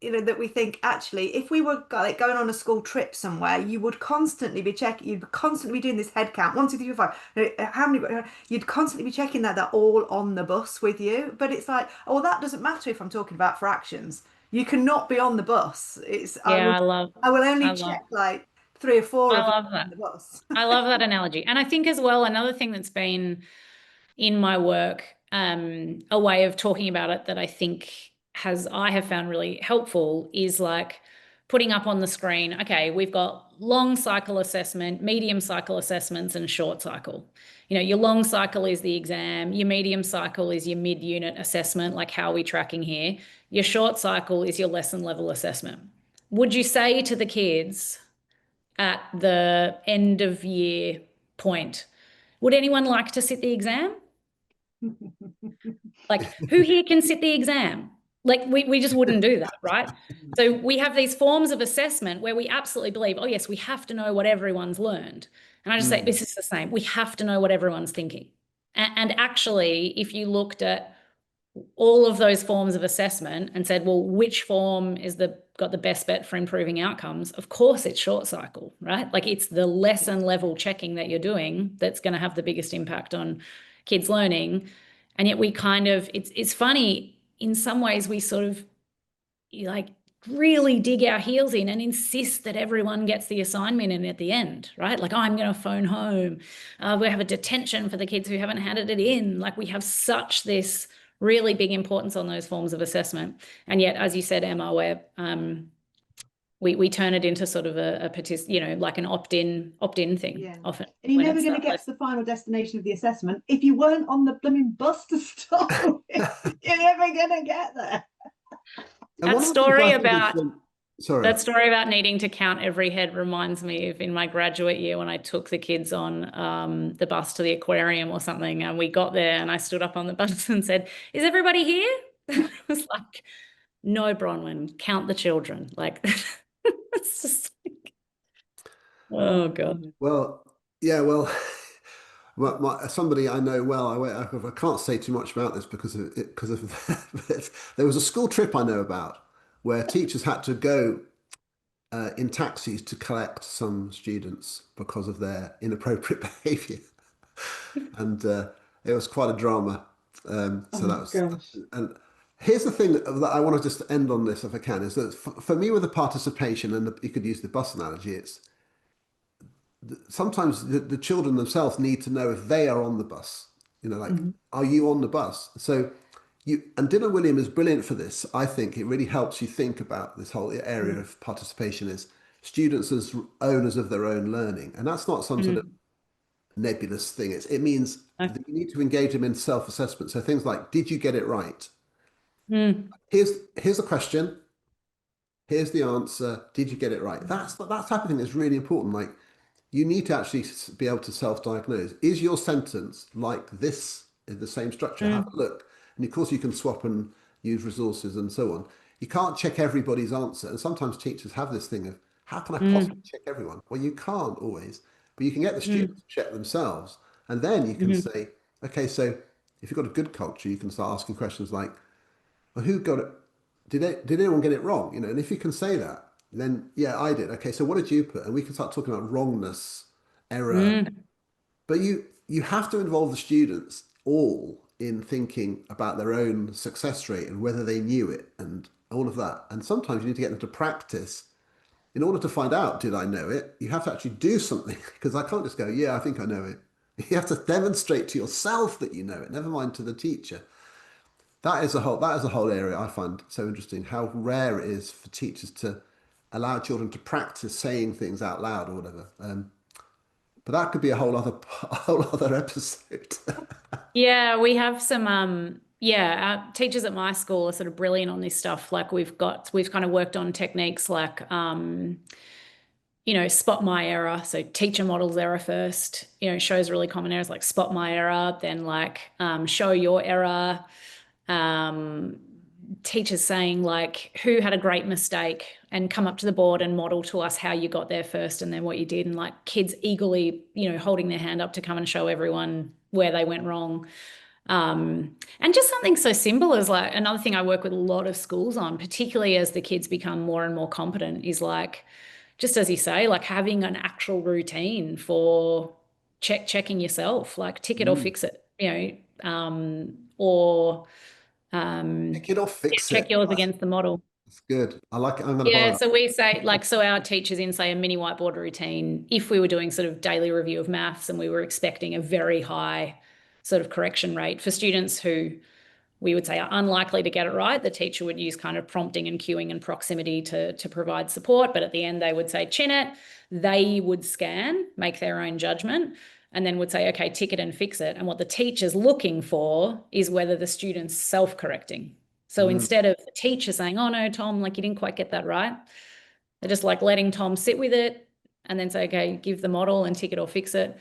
Speaker 2: that we think actually if we were like going on a school trip somewhere, you would constantly be checking, you'd constantly be doing this head count, 1, 2, 3, 4, 5, how many, you'd constantly be checking that they're all on the bus with you. But it's like, oh, that doesn't matter if I'm talking about fractions. You cannot be on the bus. I will only check like 3 or 4 of them on the bus.
Speaker 3: I love that analogy. And I think as well, another thing that's been in my work, a way of talking about it that I think I have found really helpful is like putting up on the screen, okay, we've got long cycle assessment, medium cycle assessments, and short cycle. Your long cycle is the exam, your medium cycle is your mid-unit assessment, like how are we tracking here? Your short cycle is your lesson level assessment. Would you say to the kids at the end of year point, Would anyone like to sit the exam? Like, who here can sit the exam? Like, we just wouldn't do that, right? So we have these forms of assessment where we absolutely believe, oh yes, we have to know what everyone's learned. And I just say, this is the same. We have to know what everyone's thinking. And actually, if you looked at all of those forms of assessment and said, well, which form is got the best bet for improving outcomes? Of course, it's short cycle, right? Like, it's the lesson level checking that you're doing that's going to have the biggest impact on kids learning. And yet we kind of, it's funny, in some ways we sort of like really dig our heels in and insist that everyone gets the assignment in at the end, right? Like, oh, I'm going to phone home. We have a detention for the kids who haven't handed it in. Like, we have such this really big importance on those forms of assessment. And yet, as you said, Emma, where we turn it into sort of like an opt-in thing often.
Speaker 2: And you're never going to get to the final destination of the assessment if you weren't on the blooming bus to start with. You're never going to get there.
Speaker 3: That story about needing to count every head reminds me of in my graduate year when I took the kids on the bus to the aquarium or something, and we got there and I stood up on the bus and said, is everybody here? It was like, no, Bronwyn, count the children. Like, it's just like, oh God.
Speaker 1: Well, yeah, well, somebody I know well, I can't say too much about this because there was a school trip I know about where teachers had to go in taxis to collect some students because of their inappropriate behaviour, and it was quite a drama. And here's the thing that I want to just end on this if I can, is that for me with the participation, and you could use the bus analogy, it's sometimes the children themselves need to know if they are on the bus. Like, are you on the bus? So and Dylan William is brilliant for this. I think it really helps you think about this whole area of participation is students as owners of their own learning. And that's not some sort of nebulous thing. It means that you need to engage them in self-assessment. So things like, did you get it right? Here's a question. Here's the answer. Did you get it right? That type of thing is really important. Like, you need to actually be able to self-diagnose. Is your sentence like this in the same structure? Have a look. And of course, you can swap and use resources and so on. You can't check everybody's answer. And sometimes teachers have this thing of, how can I possibly check everyone? Well, you can't always, but you can get the students to check themselves. And then you can say, okay, so if you've got a good culture, you can start asking questions like, well, who got it? Did anyone get it wrong? And if you can say that, then yeah, I did. Okay, so what did you put? And we can start talking about wrongness, error. But you have to involve the students all in thinking about their own success rate and whether they knew it and all of that. And sometimes you need to get them to practice. In order to find out, did I know it? You have to actually do something, because I can't just go, yeah, I think I know it. You have to demonstrate to yourself that you know it, never mind to the teacher. That is a whole area I find so interesting, how rare it is for teachers to allow children to practice saying things out loud or whatever. But that could be a whole other episode.
Speaker 3: Yeah, we have some our teachers at my school are sort of brilliant on this stuff. Like, we've kind of worked on techniques like spot my error. So teacher models error first, shows really common errors like spot my error, then like show your error. Teachers saying like, who had a great mistake, and come up to the board and model to us how you got there first and then what you did. And like, kids eagerly, holding their hand up to come and show everyone where they went wrong. And just something so simple as like, another thing I work with a lot of schools on, particularly as the kids become more and more competent, is like, just as you say, like having an actual routine for checking yourself, like tick it or fix it, or
Speaker 1: Pick it or fix
Speaker 3: check
Speaker 1: it.
Speaker 3: yours against the model.
Speaker 1: It's good. I like it. I'm going to borrow that.
Speaker 3: So we say like, so our teachers in say a mini whiteboard routine, if we were doing sort of daily review of maths and we were expecting a very high sort of correction rate for students who we would say are unlikely to get it right, the teacher would use kind of prompting and cueing and proximity to provide support. But at the end, they would say, chin it. They would scan, make their own judgment, and then would say, okay, tick it and fix it. And what the teacher's looking for is whether the student's self-correcting. So instead of the teacher saying, oh no, Tom, like you didn't quite get that right, they're just like letting Tom sit with it and then say, okay, give the model and tick it or fix it.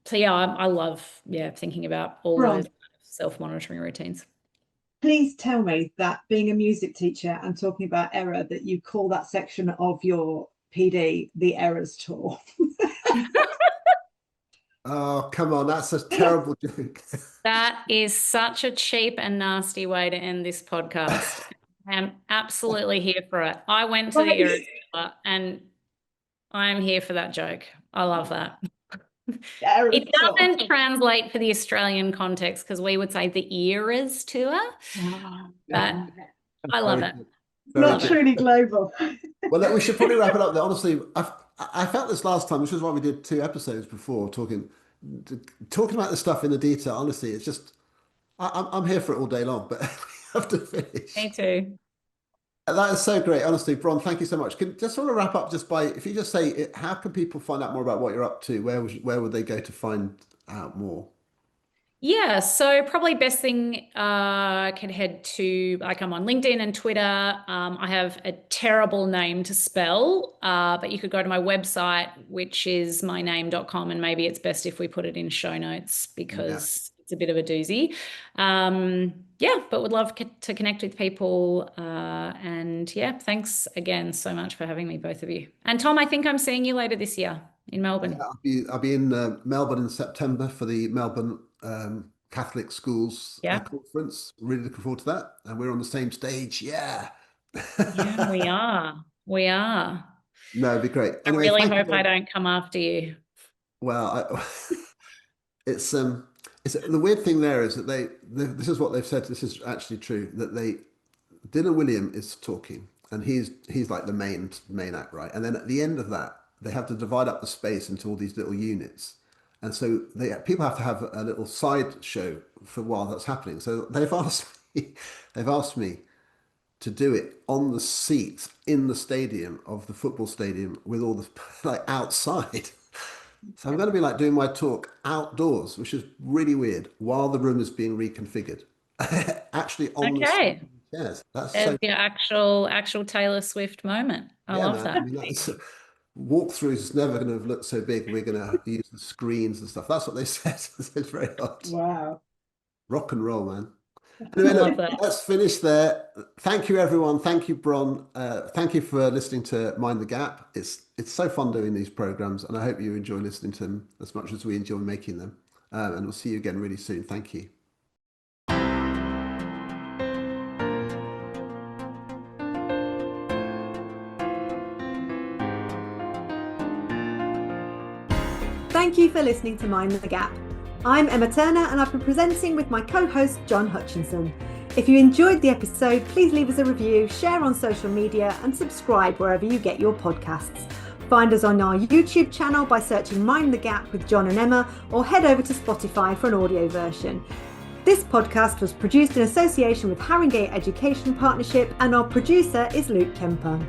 Speaker 3: So yeah, I love thinking about all
Speaker 2: Bron,
Speaker 3: those self-monitoring routines.
Speaker 2: please tell me that being a music teacher and talking about error, that you call that section of your PD the errors tour.
Speaker 1: Oh, come on, that's a terrible joke.
Speaker 3: That is such a cheap and nasty way to end this podcast. I am absolutely here for it. I went to the error tour and I'm here for that joke. I love that. It doesn't translate for the Australian context because we would say the eras tour, but I love it.
Speaker 2: Not truly global.
Speaker 1: Well, look, we should probably wrap it up there. Honestly, I felt this last time, which is why we did 2 episodes before, talking about this stuff in the detail. Honestly, it's just I'm here for it all day long, but we have to finish.
Speaker 3: Me too.
Speaker 1: That is so great. Honestly, Bron, thank you so much. Just want to wrap up just by, if you just say, how can people find out more about what you're up to? Where would they go to find out more?
Speaker 3: Yeah, so probably best thing can head to, like, I'm on LinkedIn and Twitter. I have a terrible name to spell, but you could go to my website, which is myname.com, and maybe it's best if we put it in show notes because it's a bit of a doozy. But would love to connect with people. And yeah, thanks again so much for having me, both of you. And Tom, I think I'm seeing you later this year in Melbourne.
Speaker 1: Yeah, I'll be in Melbourne in September for the Melbourne Catholic Schools conference. Really looking forward to that. And we're on the same stage. Yeah.
Speaker 3: Yeah, we are. We are.
Speaker 1: No, it'd be great.
Speaker 3: Anyway, I really hope I don't come after you.
Speaker 1: Well, it's the weird thing there is that this is what they've said. This is actually true, that Dylan William is talking and he's like the main act, right? And then at the end of that, they have to divide up the space into all these little units. And so people have to have a little side show for while that's happening. So they've asked me to do it on the seats in the stadium of the football stadium with all the outside. So I'm going to be doing my talk outdoors, which is really weird, while the room is being reconfigured. Actually on the chairs. That's
Speaker 3: your actual Taylor Swift moment. I love that.
Speaker 1: I mean, walkthroughs is never going to have looked so big. We're going to have to use the screens and stuff. That's what they said. It's very odd.
Speaker 2: Wow.
Speaker 1: Rock and roll, man. Anyway, let's finish there. Thank you, everyone. Thank you, Bron. Thank you for listening to Mind the Gap. It's so fun doing these programs, and I hope you enjoy listening to them as much as we enjoy making them. And we'll see you again really soon. Thank you.
Speaker 2: Thank you for listening to Mind the Gap. I'm Emma Turner and I've been presenting with my co-host John Hutchinson. If you enjoyed the episode, please leave us a review, share on social media and subscribe wherever you get your podcasts. Find us on our YouTube channel by searching Mind the Gap with John and Emma, or head over to Spotify for an audio version. This podcast was produced in association with Haringey Education Partnership and our producer is Luke Kemper.